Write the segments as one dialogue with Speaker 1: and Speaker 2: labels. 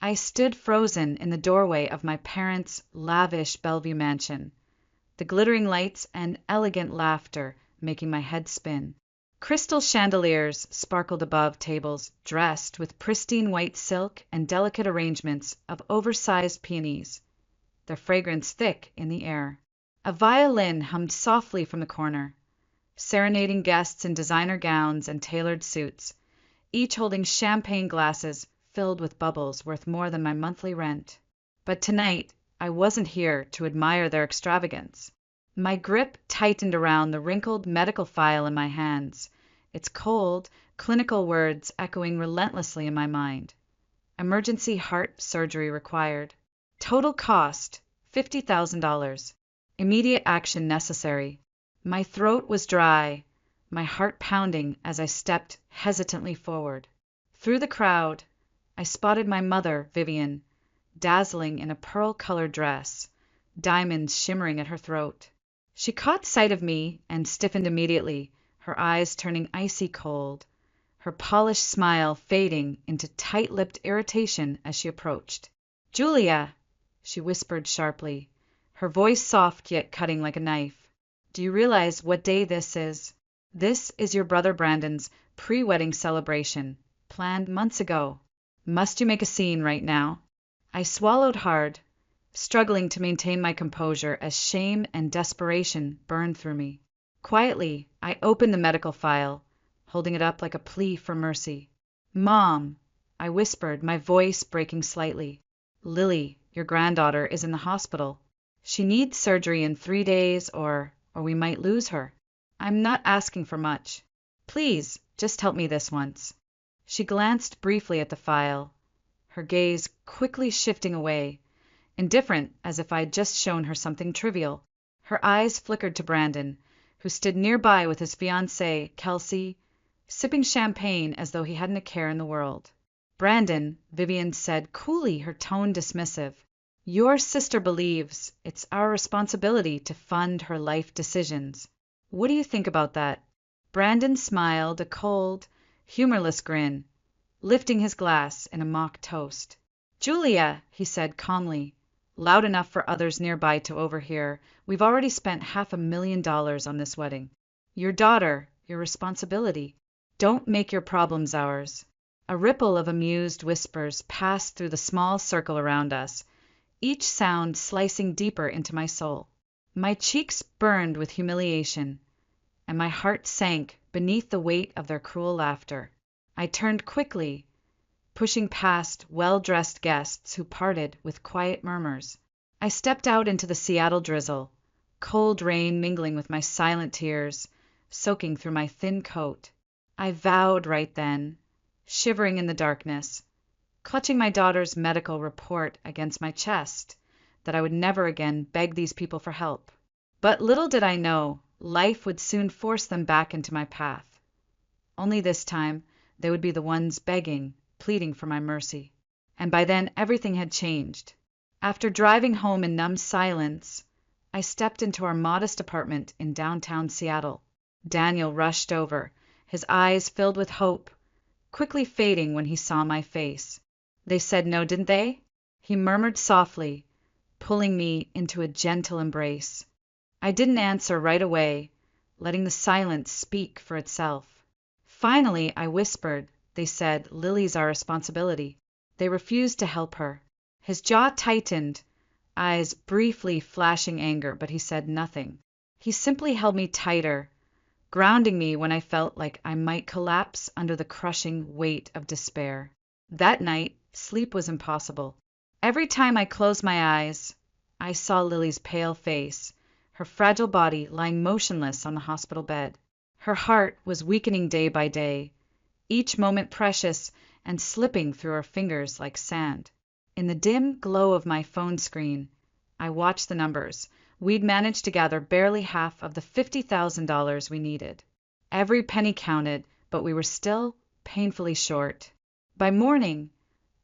Speaker 1: I stood frozen in the doorway of my parents' lavish Bellevue mansion, the glittering lights and elegant laughter making my head spin. Crystal chandeliers sparkled above tables dressed with pristine white silk and delicate arrangements of oversized peonies, their fragrance thick in the air. A violin hummed softly from the corner, serenading guests in designer gowns and tailored suits, each holding champagne glasses filled with bubbles worth more than my monthly rent. But tonight, I wasn't here to admire their extravagance. My grip tightened around the wrinkled medical file in my hands, its cold, clinical words echoing relentlessly in my mind. Emergency heart surgery required. Total cost, $50,000. Immediate action necessary. My throat was dry, my heart pounding as I stepped hesitantly forward. Through the crowd, I spotted my mother, Vivian, dazzling in a pearl-colored dress, diamonds shimmering at her throat. She caught sight of me and stiffened immediately, her eyes turning icy cold, her polished smile fading into tight-lipped irritation as she approached. "Julia," she whispered sharply, her voice soft yet cutting like a knife. "Do you realize what day this is? This is your brother Brandon's pre-wedding celebration, planned months ago. Must you make a scene right now?" I swallowed hard, struggling to maintain my composure as shame and desperation burned through me. Quietly, I opened the medical file, holding it up like a plea for mercy. "Mom," I whispered, my voice breaking slightly. "Lily, your granddaughter, is in the hospital. She needs surgery in 3 days or we might lose her. I'm not asking for much. Please, just help me this once." She glanced briefly at the file, her gaze quickly shifting away, indifferent as if I'd just shown her something trivial. Her eyes flickered to Brandon, who stood nearby with his fiancée, Kelsey, sipping champagne as though he hadn't a care in the world. "Brandon," Vivian said coolly, her tone dismissive, "your sister believes it's our responsibility to fund her life decisions. What do you think about that?" Brandon smiled a cold, humorless grin, lifting his glass in a mock toast. "Julia," he said calmly, loud enough for others nearby to overhear, "we've already spent $500,000 on this wedding. Your daughter, your responsibility. Don't make your problems ours." A ripple of amused whispers passed through the small circle around us, each sound slicing deeper into my soul. My cheeks burned with humiliation, and my heart sank beneath the weight of their cruel laughter. I turned quickly, pushing past well-dressed guests who parted with quiet murmurs. I stepped out into the Seattle drizzle, cold rain mingling with my silent tears, soaking through my thin coat. I vowed right then, shivering in the darkness, clutching my daughter's medical report against my chest, that I would never again beg these people for help. But little did I know, life would soon force them back into my path. Only this time, they would be the ones begging, pleading for my mercy. And by then, everything had changed. After driving home in numb silence, I stepped into our modest apartment in downtown Seattle. Daniel rushed over, his eyes filled with hope, quickly fading when he saw my face. "They said no, didn't they?" he murmured softly, pulling me into a gentle embrace. I didn't answer right away, letting the silence speak for itself. Finally, I whispered, "They said Lily's our responsibility. They refused to help her." His jaw tightened, eyes briefly flashing anger, but he said nothing. He simply held me tighter, grounding me when I felt like I might collapse under the crushing weight of despair. That night, sleep was impossible. Every time I closed my eyes, I saw Lily's pale face, her fragile body lying motionless on the hospital bed. Her heart was weakening day by day, each moment precious and slipping through her fingers like sand. In the dim glow of my phone screen, I watched the numbers. We'd managed to gather barely half of the $50,000 we needed. Every penny counted, but we were still painfully short. By morning,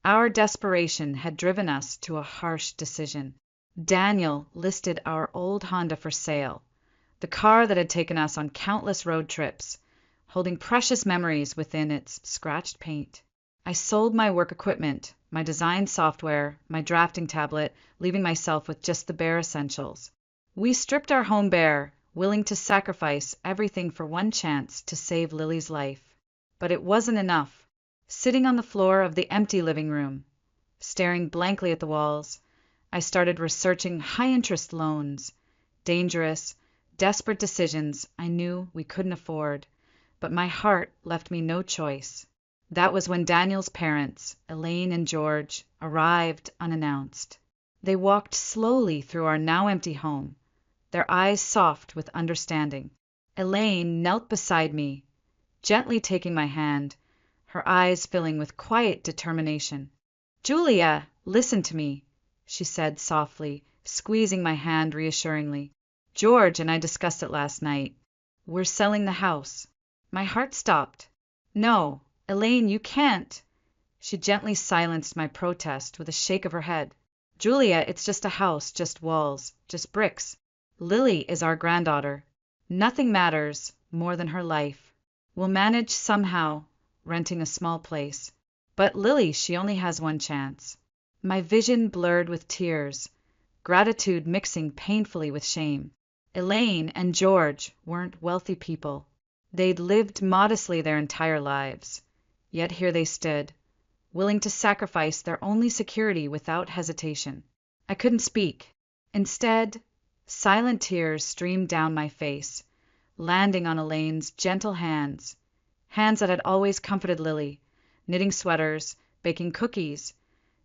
Speaker 1: our desperation had driven us to a harsh decision. Daniel listed our old Honda for sale, the car that had taken us on countless road trips, holding precious memories within its scratched paint. I sold my work equipment, my design software, my drafting tablet, leaving myself with just the bare essentials. We stripped our home bare, willing to sacrifice everything for one chance to save Lily's life. But it wasn't enough. Sitting on the floor of the empty living room, staring blankly at the walls, I started researching high-interest loans, dangerous, desperate decisions I knew we couldn't afford, but my heart left me no choice. That was when Daniel's parents, Elaine and George, arrived unannounced. They walked slowly through our now empty home, their eyes soft with understanding. Elaine knelt beside me, gently taking my hand, her eyes filling with quiet determination. "Julia, listen to me," she said softly, squeezing my hand reassuringly. "George and I discussed it last night. We're selling the house." My heart stopped. "No, Elaine, you can't." She gently silenced my protest with a shake of her head. "Julia, it's just a house, just walls, just bricks. Lily is our granddaughter. Nothing matters more than her life. We'll manage somehow, renting a small place. But Lily, she only has one chance." My vision blurred with tears, gratitude mixing painfully with shame. Elaine and George weren't wealthy people. They'd lived modestly their entire lives. Yet here they stood, willing to sacrifice their only security without hesitation. I couldn't speak. Instead, silent tears streamed down my face, landing on Elaine's gentle hands, hands that had always comforted Lily, knitting sweaters, baking cookies,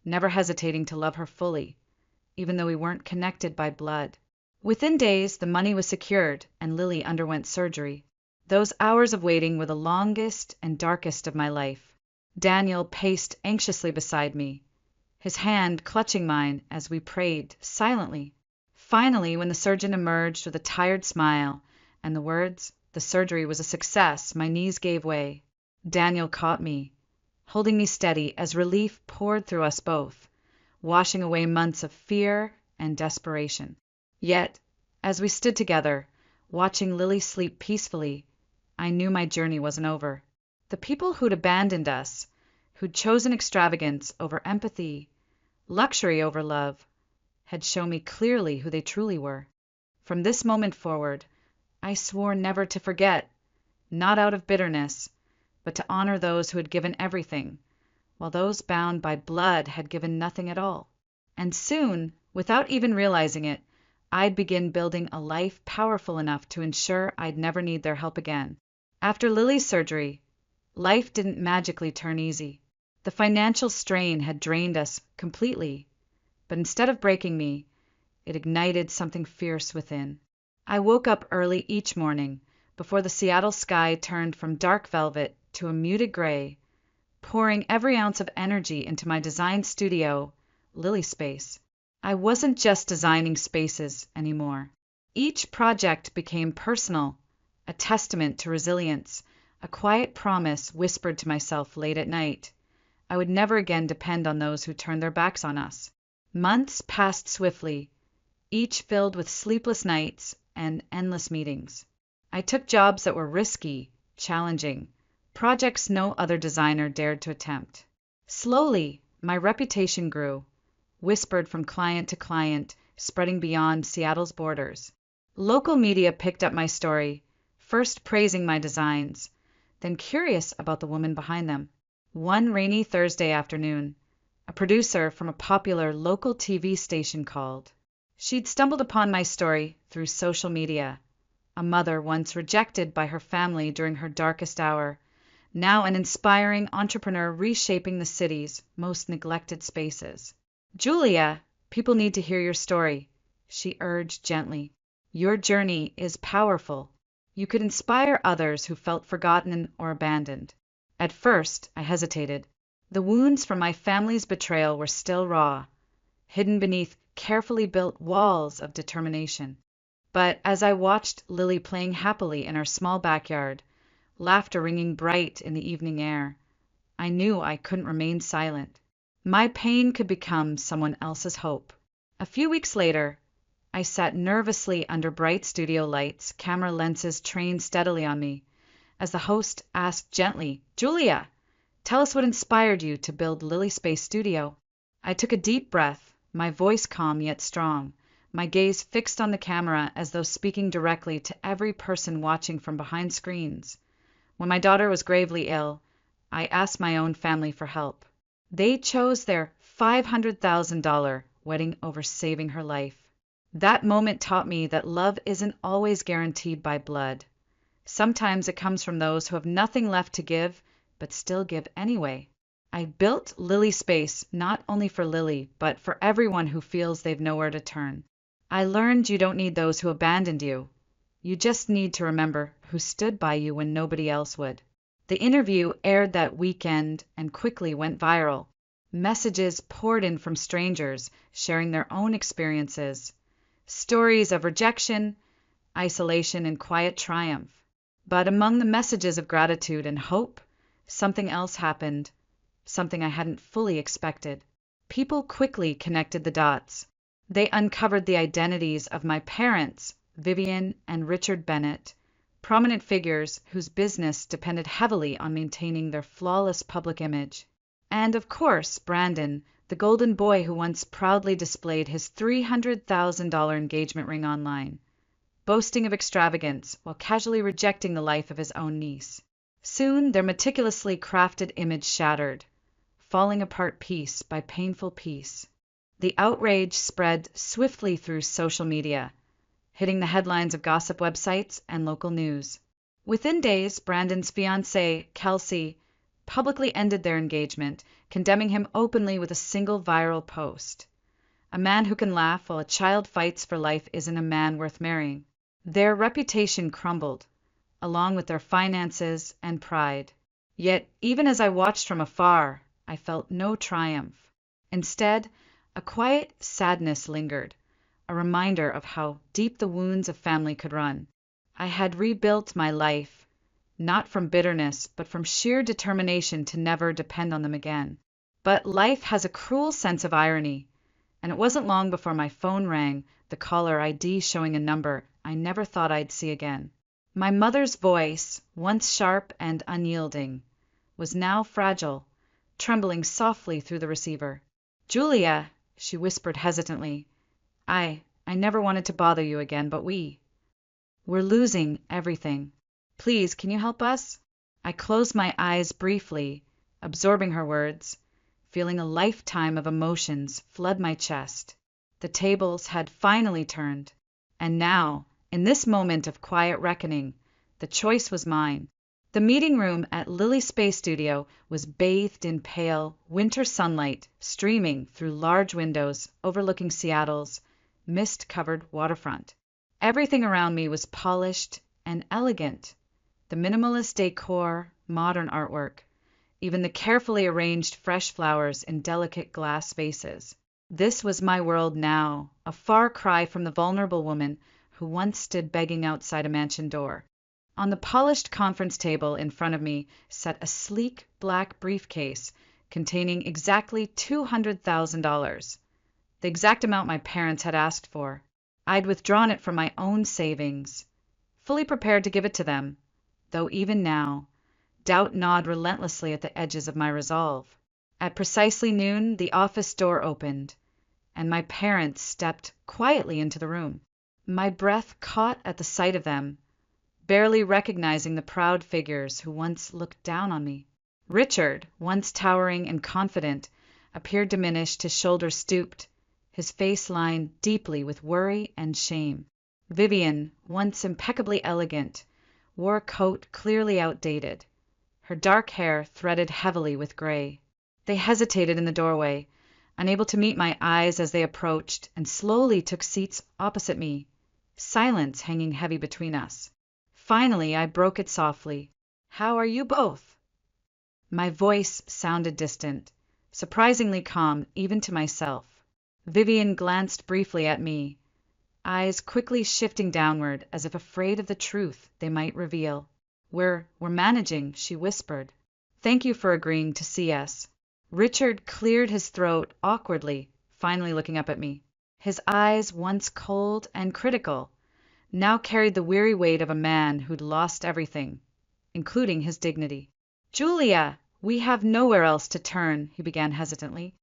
Speaker 1: never hesitating to love her fully, even though we weren't connected by blood. Within days, the money was secured, and Lily underwent surgery. Those hours of waiting were the longest and darkest of my life. Daniel paced anxiously beside me, his hand clutching mine as we prayed silently. Finally, when the surgeon emerged with a tired smile and the words, "The surgery was a success," my knees gave way. Daniel caught me, holding me steady as relief poured through us both, washing away months of fear and desperation. Yet, as we stood together, watching Lily sleep peacefully, I knew my journey wasn't over. The people who'd abandoned us, who'd chosen extravagance over empathy, luxury over love, had shown me clearly who they truly were. From this moment forward, I swore never to forget, not out of bitterness, but to honor those who had given everything, while those bound by blood had given nothing at all. And soon, without even realizing it, I'd begin building a life powerful enough to ensure I'd never need their help again. After Lily's surgery, life didn't magically turn easy. The financial strain had drained us completely, but instead of breaking me, it ignited something fierce within. I woke up early each morning, before the Seattle sky turned from dark velvet to a muted gray, pouring every ounce of energy into my design studio, Lily Space. I wasn't just designing spaces anymore. Each project became personal, a testament to resilience, a quiet promise whispered to myself late at night. I would never again depend on those who turned their backs on us. Months passed swiftly, each filled with sleepless nights and endless meetings. I took jobs that were risky, challenging, projects no other designer dared to attempt. Slowly, my reputation grew, whispered from client to client, spreading beyond Seattle's borders. Local media picked up my story, first praising my designs, then curious about the woman behind them. One rainy Thursday afternoon, a producer from a popular local TV station called. She'd stumbled upon my story through social media. A mother once rejected by her family during her darkest hour, now an inspiring entrepreneur reshaping the city's most neglected spaces. "Julia, people need to hear your story," she urged gently. "Your journey is powerful. You could inspire others who felt forgotten or abandoned." At first, I hesitated. The wounds from my family's betrayal were still raw, hidden beneath carefully built walls of determination. But as I watched Lily playing happily in our small backyard, laughter ringing bright in the evening air, I knew I couldn't remain silent. My pain could become someone else's hope. A few weeks later, I sat nervously under bright studio lights, camera lenses trained steadily on me, as the host asked gently, "Julia, tell us what inspired you to build Lily Space Studio." I took a deep breath, my voice calm yet strong, my gaze fixed on the camera as though speaking directly to every person watching from behind screens. When my daughter was gravely ill, I asked my own family for help. They chose their $500,000 wedding over saving her life. That moment taught me that love isn't always guaranteed by blood. Sometimes it comes from those who have nothing left to give, but still give anyway. I built Lily Space not only for Lily, but for everyone who feels they've nowhere to turn. I learned you don't need those who abandoned you. You just need to remember who stood by you when nobody else would. The interview aired that weekend and quickly went viral. Messages poured in from strangers sharing their own experiences. Stories of rejection, isolation, and quiet triumph. But among the messages of gratitude and hope, something else happened, something I hadn't fully expected. People quickly connected the dots. They uncovered the identities of my parents, Vivian and Richard Bennett, prominent figures whose business depended heavily on maintaining their flawless public image. And of course, Brandon, the golden boy who once proudly displayed his $300,000 engagement ring online, boasting of extravagance while casually rejecting the life of his own niece. Soon their meticulously crafted image shattered, falling apart piece by painful piece. The outrage spread swiftly through social media, hitting the headlines of gossip websites and local news. Within days, Brandon's fiancée, Kelsey, publicly ended their engagement, condemning him openly with a single viral post. A man who can laugh while a child fights for life isn't a man worth marrying. Their reputation crumbled, along with their finances and pride. Yet, even as I watched from afar, I felt no triumph. Instead, a quiet sadness lingered, a reminder of how deep the wounds of family could run. I had rebuilt my life, not from bitterness, but from sheer determination to never depend on them again. But life has a cruel sense of irony, and it wasn't long before my phone rang, the caller ID showing a number I never thought I'd see again. My mother's voice, once sharp and unyielding, was now fragile, trembling softly through the receiver. "Julia," she whispered hesitantly, I never wanted to bother you again, but we're losing everything. Please, can you help us?" I closed my eyes briefly, absorbing her words, feeling a lifetime of emotions flood my chest. The tables had finally turned, and now, in this moment of quiet reckoning, the choice was mine. The meeting room at Lily Space Studio was bathed in pale, winter sunlight streaming through large windows overlooking Seattle's mist-covered waterfront. Everything around me was polished and elegant. The minimalist decor, modern artwork, even the carefully arranged fresh flowers in delicate glass vases. This was my world now, a far cry from the vulnerable woman who once stood begging outside a mansion door. On the polished conference table in front of me sat a sleek black briefcase containing exactly $200,000, the exact amount my parents had asked for. I'd withdrawn it from my own savings, fully prepared to give it to them, though even now, doubt gnawed relentlessly at the edges of my resolve. At precisely noon, the office door opened, and my parents stepped quietly into the room. My breath caught at the sight of them, barely recognizing the proud figures who once looked down on me. Richard, once towering and confident, appeared diminished, his shoulders stooped, his face lined deeply with worry and shame. Vivian, once impeccably elegant, wore a coat clearly outdated, her dark hair threaded heavily with gray. They hesitated in the doorway, unable to meet my eyes as they approached, and slowly took seats opposite me, silence hanging heavy between us. Finally, I broke it softly. "How are you both?" My voice sounded distant, surprisingly calm even to myself. Vivian glanced briefly at me, eyes quickly shifting downward as if afraid of the truth they might reveal. We're managing," she whispered. "Thank you for agreeing to see us." Richard cleared his throat awkwardly, finally looking up at me. His eyes, once cold and critical, now carried the weary weight of a man who'd lost everything, including his dignity. "Julia, we have nowhere else to turn," he began hesitantly.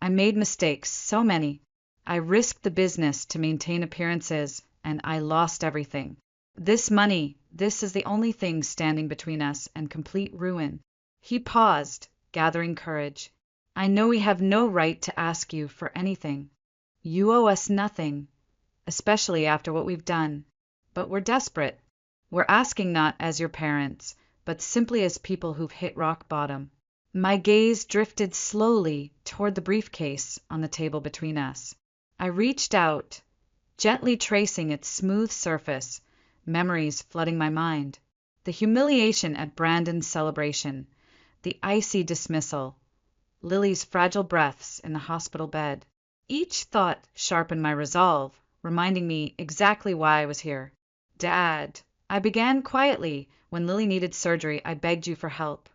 Speaker 1: I made mistakes, so many. I risked the business to maintain appearances, and I lost everything. This money, this is the only thing standing between us and complete ruin." He paused, gathering courage. "I know we have no right to ask you for anything. You owe us nothing, especially after what we've done. But we're desperate. We're asking not as your parents, but simply as people who've hit rock bottom." My gaze drifted slowly toward the briefcase on the table between us. I reached out, gently tracing its smooth surface, memories flooding my mind. The humiliation at Brandon's celebration, the icy dismissal, Lily's fragile breaths in the hospital bed. Each thought sharpened my resolve, reminding me exactly why I was here. "Dad," I began quietly, "when Lily needed surgery, I begged you for help.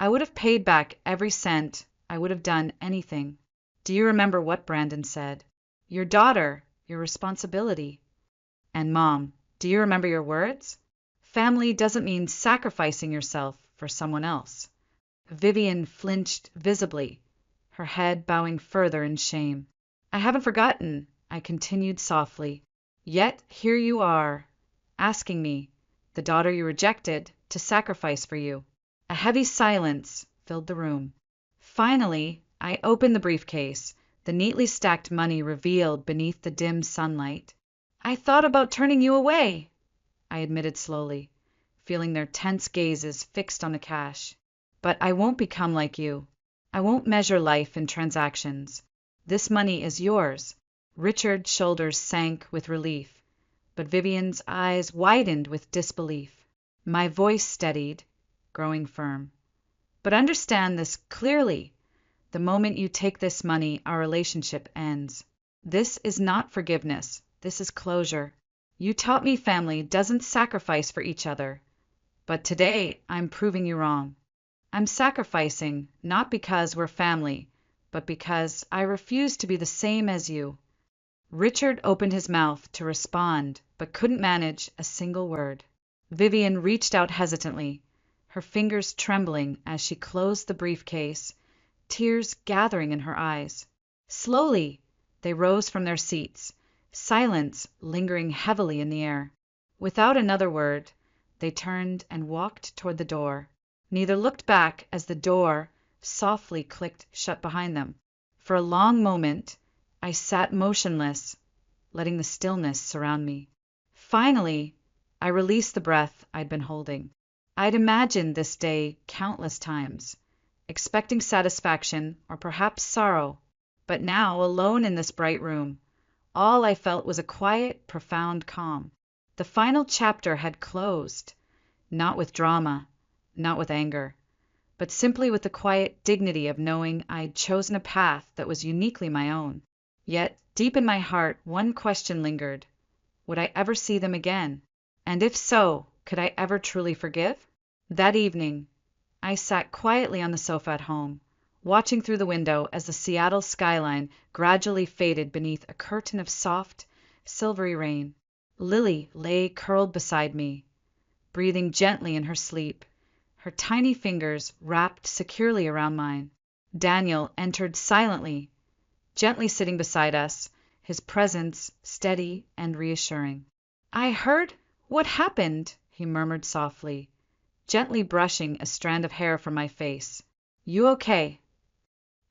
Speaker 1: I would have paid back every cent. I would have done anything. Do you remember what Brandon said? Your daughter, your responsibility. And Mom, do you remember your words? Family doesn't mean sacrificing yourself for someone else." Vivian flinched visibly, her head bowing further in shame. "I haven't forgotten," I continued softly. "Yet here you are, asking me, the daughter you rejected, to sacrifice for you." A heavy silence filled the room. Finally, I opened the briefcase, the neatly stacked money revealed beneath the dim sunlight. "I thought about turning you away," I admitted slowly, feeling their tense gazes fixed on the cash. "But I won't become like you. I won't measure life in transactions. This money is yours." Richard's shoulders sank with relief, but Vivian's eyes widened with disbelief. My voice steadied, growing firm. "But understand this clearly. The moment you take this money, our relationship ends. This is not forgiveness. This is closure. You taught me family doesn't sacrifice for each other. But today, I'm proving you wrong. I'm sacrificing not because we're family, but because I refuse to be the same as you." Richard opened his mouth to respond, but couldn't manage a single word. Vivian reached out hesitantly, her fingers trembling as she closed the briefcase, tears gathering in her eyes. Slowly, they rose from their seats, silence lingering heavily in the air. Without another word, they turned and walked toward the door. Neither looked back as the door softly clicked shut behind them. For a long moment, I sat motionless, letting the stillness surround me. Finally, I released the breath I'd been holding. I'd imagined this day countless times, expecting satisfaction or perhaps sorrow. But now, alone in this bright room, all I felt was a quiet, profound calm. The final chapter had closed, not with drama, not with anger, but simply with the quiet dignity of knowing I'd chosen a path that was uniquely my own. Yet, deep in my heart, one question lingered. Would I ever see them again? And if so, could I ever truly forgive? That evening, I sat quietly on the sofa at home, watching through the window as the Seattle skyline gradually faded beneath a curtain of soft, silvery rain. Lily lay curled beside me, breathing gently in her sleep, her tiny fingers wrapped securely around mine. Daniel entered silently, gently sitting beside us, his presence steady and reassuring. "I heard what happened," he murmured softly, gently brushing a strand of hair from my face. "You okay?"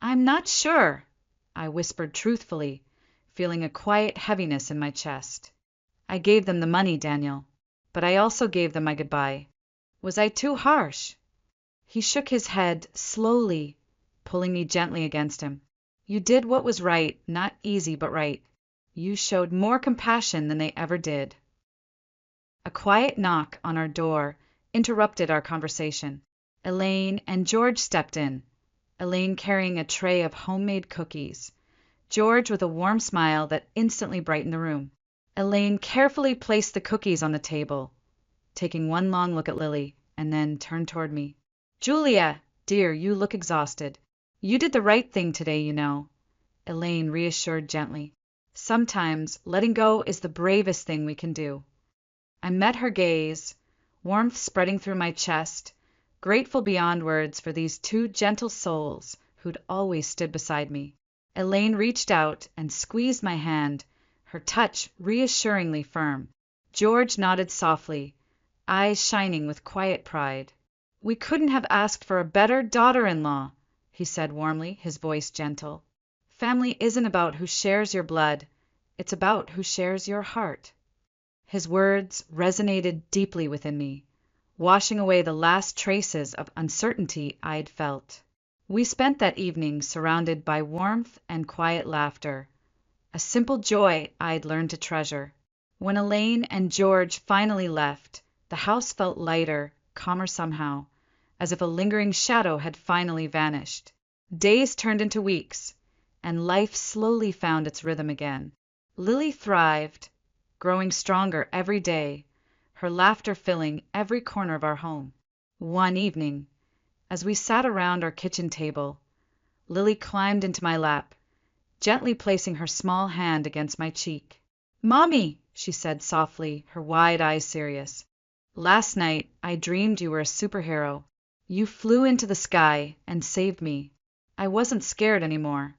Speaker 1: "I'm not sure," I whispered truthfully, feeling a quiet heaviness in my chest. "I gave them the money, Daniel, but I also gave them my goodbye. Was I too harsh?" He shook his head slowly, pulling me gently against him. "You did what was right, not easy, but right. You showed more compassion than they ever did." A quiet knock on our door interrupted our conversation. Elaine and George stepped in, Elaine carrying a tray of homemade cookies, George with a warm smile that instantly brightened the room. Elaine carefully placed the cookies on the table, taking one long look at Lily, and then turned toward me. "Julia, dear, you look exhausted. You did the right thing today, you know," Elaine reassured gently. "Sometimes letting go is the bravest thing we can do." I met her gaze, warmth spreading through my chest, grateful beyond words for these two gentle souls who'd always stood beside me. Elaine reached out and squeezed my hand, her touch reassuringly firm. George nodded softly, eyes shining with quiet pride. "We couldn't have asked for a better daughter-in-law," he said warmly, his voice gentle. "Family isn't about who shares your blood. It's about who shares your heart." His words resonated deeply within me, washing away the last traces of uncertainty I'd felt. We spent that evening surrounded by warmth and quiet laughter, a simple joy I'd learned to treasure. When Elaine and George finally left, the house felt lighter, calmer somehow, as if a lingering shadow had finally vanished. Days turned into weeks, and life slowly found its rhythm again. Lily thrived, growing stronger every day, her laughter filling every corner of our home. One evening, as we sat around our kitchen table, Lily climbed into my lap, gently placing her small hand against my cheek. "Mommy," she said softly, her wide eyes serious, "last night I dreamed you were a superhero. You flew into the sky and saved me. I wasn't scared anymore."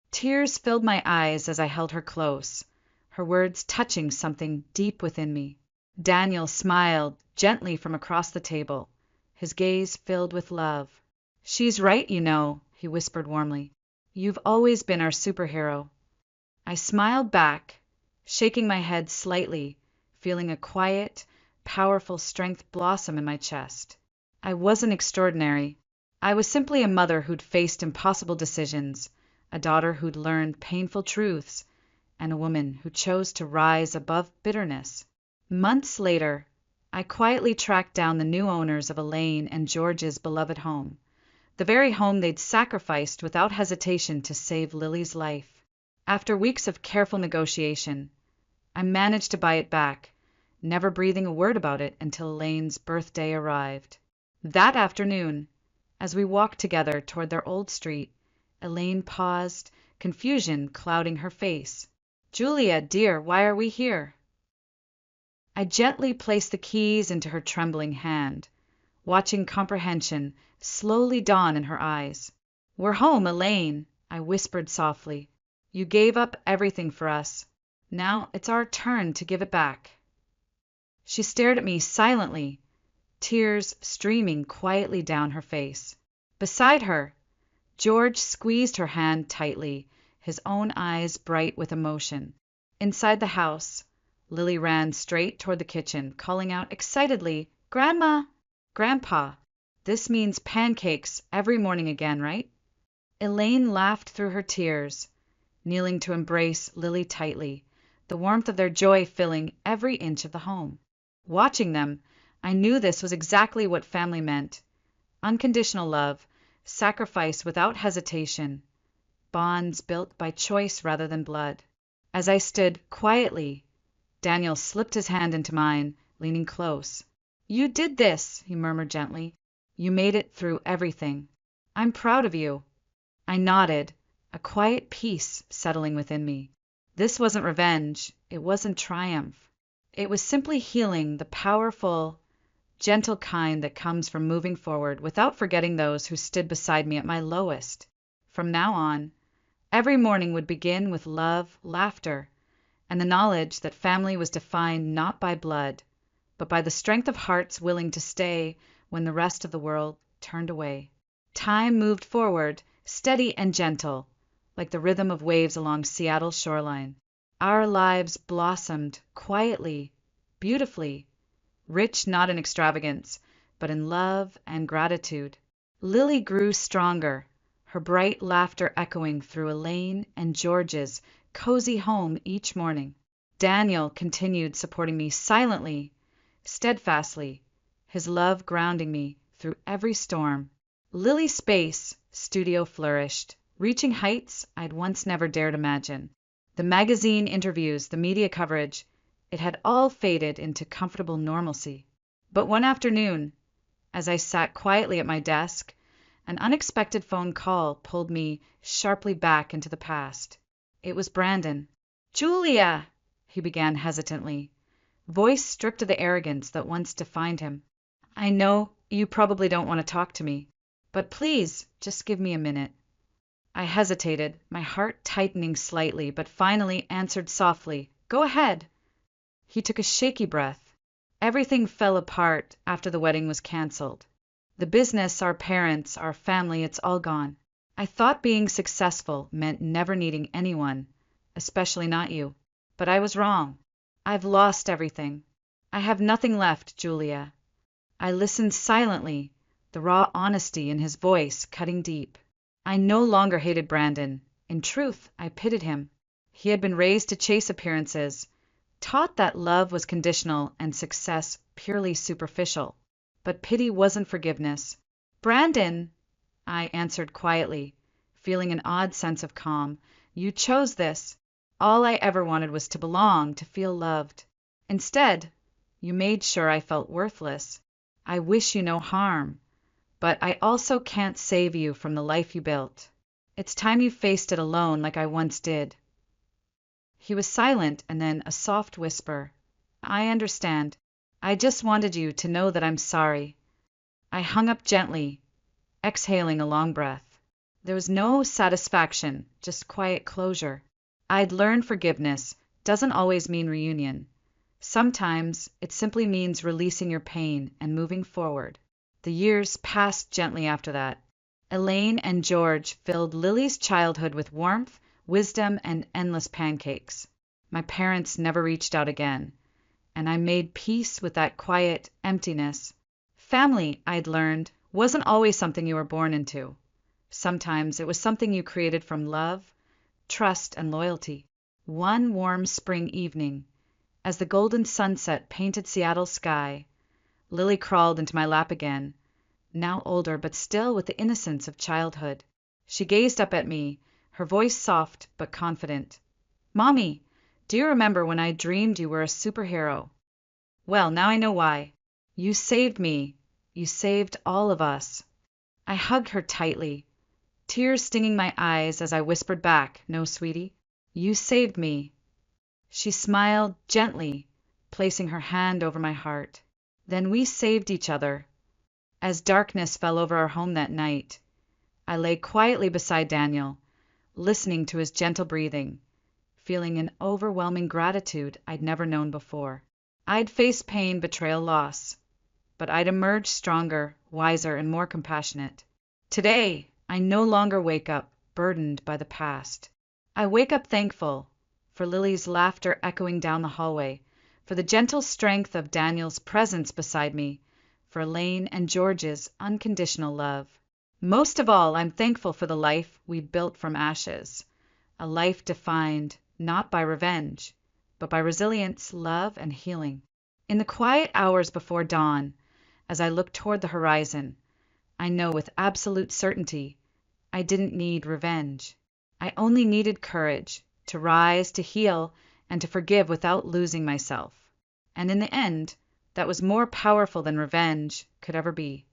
Speaker 1: Tears filled my eyes as I held her close, her words touching something deep within me. Daniel smiled gently from across the table, his gaze filled with love. "She's right, you know," he whispered warmly. "You've always been our superhero." I smiled back, shaking my head slightly, feeling a quiet, powerful strength blossom in my chest. I wasn't extraordinary. I was simply a mother who'd faced impossible decisions, a daughter who'd learned painful truths, and a woman who chose to rise above bitterness. Months later, I quietly tracked down the new owners of Elaine and George's beloved home, the very home they'd sacrificed without hesitation to save Lily's life. After weeks of careful negotiation, I managed to buy it back, never breathing a word about it until Elaine's birthday arrived. That afternoon, as we walked together toward their old street, Elaine paused, confusion clouding her face. "Julia, dear, why are we here?" I gently placed the keys into her trembling hand, watching comprehension slowly dawn in her eyes. "We're home, Elaine," I whispered softly. "You gave up everything for us. Now it's our turn to give it back." She stared at me silently, tears streaming quietly down her face. Beside her, George squeezed her hand tightly, his own eyes bright with emotion. Inside the house, Lily ran straight toward the kitchen, calling out excitedly, "Grandma! Grandpa! This means pancakes every morning again, right?" Elaine laughed through her tears, kneeling to embrace Lily tightly, the warmth of their joy filling every inch of the home. Watching them, I knew this was exactly what family meant: unconditional love, sacrifice without hesitation, bonds built by choice rather than blood. As I stood quietly, Daniel slipped his hand into mine, leaning close. "You did this," he murmured gently. "You made it through everything. I'm proud of you." I nodded, a quiet peace settling within me. This wasn't revenge. It wasn't triumph. It was simply healing, the powerful, gentle kind that comes from moving forward without forgetting those who stood beside me at my lowest. From now on, every morning would begin with love, laughter, and the knowledge that family was defined not by blood, but by the strength of hearts willing to stay when the rest of the world turned away. Time moved forward, steady and gentle, like the rhythm of waves along Seattle's shoreline. Our lives blossomed quietly, beautifully, rich not in extravagance, but in love and gratitude. Lily grew stronger, her bright laughter echoing through Elaine and George's cozy home each morning. Daniel continued supporting me silently, steadfastly, his love grounding me through every storm. Lily's space studio flourished, reaching heights I'd once never dared imagine. The magazine interviews, the media coverage, it had all faded into comfortable normalcy. But one afternoon, as I sat quietly at my desk, an unexpected phone call pulled me sharply back into the past. It was Brandon. "Julia," he began hesitantly, voice stripped of the arrogance that once defined him. "I know you probably don't want to talk to me, but please just give me a minute." I hesitated, my heart tightening slightly, but finally answered softly, "Go ahead." He took a shaky breath. Everything fell apart after the wedding was canceled. The business, our parents, our family, it's all gone. I thought being successful meant never needing anyone, especially not you. But I was wrong. I've lost everything. I have nothing left, Julia. I listened silently, the raw honesty in his voice cutting deep. I no longer hated Brandon. In truth, I pitied him. He had been raised to chase appearances, taught that love was conditional and success purely superficial. But pity wasn't forgiveness. "Brandon," I answered quietly, feeling an odd sense of calm, "you chose this. All I ever wanted was to belong, to feel loved. Instead, you made sure I felt worthless. I wish you no harm, but I also can't save you from the life you built. It's time you faced it alone like I once did." He was silent, and then a soft whisper, "I understand. I just wanted you to know that I'm sorry." I hung up gently, exhaling a long breath. There was no satisfaction, just quiet closure. I'd learned forgiveness doesn't always mean reunion. Sometimes it simply means releasing your pain and moving forward. The years passed gently after that. Elaine and George filled Lily's childhood with warmth, wisdom, and endless pancakes. My parents never reached out again, and I made peace with that quiet emptiness. Family, I'd learned, wasn't always something you were born into. Sometimes it was something you created from love, trust, and loyalty. One warm spring evening, as the golden sunset painted Seattle's sky, Lily crawled into my lap again, now older but still with the innocence of childhood. She gazed up at me, her voice soft but confident. "Mommy, do you remember when I dreamed you were a superhero? Well, now I know why. You saved me. You saved all of us." I hugged her tightly, tears stinging my eyes as I whispered back, "No, sweetie, you saved me." She smiled gently, placing her hand over my heart. Then we saved each other. As darkness fell over our home that night, I lay quietly beside Daniel, listening to his gentle breathing, feeling an overwhelming gratitude I'd never known before. I'd faced pain, betrayal, loss, but I'd emerged stronger, wiser, and more compassionate. Today, I no longer wake up burdened by the past. I wake up thankful for Lily's laughter echoing down the hallway, for the gentle strength of Daniel's presence beside me, for Elaine and George's unconditional love. Most of all, I'm thankful for the life we built from ashes, a life defined not by revenge, but by resilience, love, and healing. In the quiet hours before dawn, as I look toward the horizon, I know with absolute certainty I didn't need revenge. I only needed courage to rise, to heal, and to forgive without losing myself. And in the end, that was more powerful than revenge could ever be.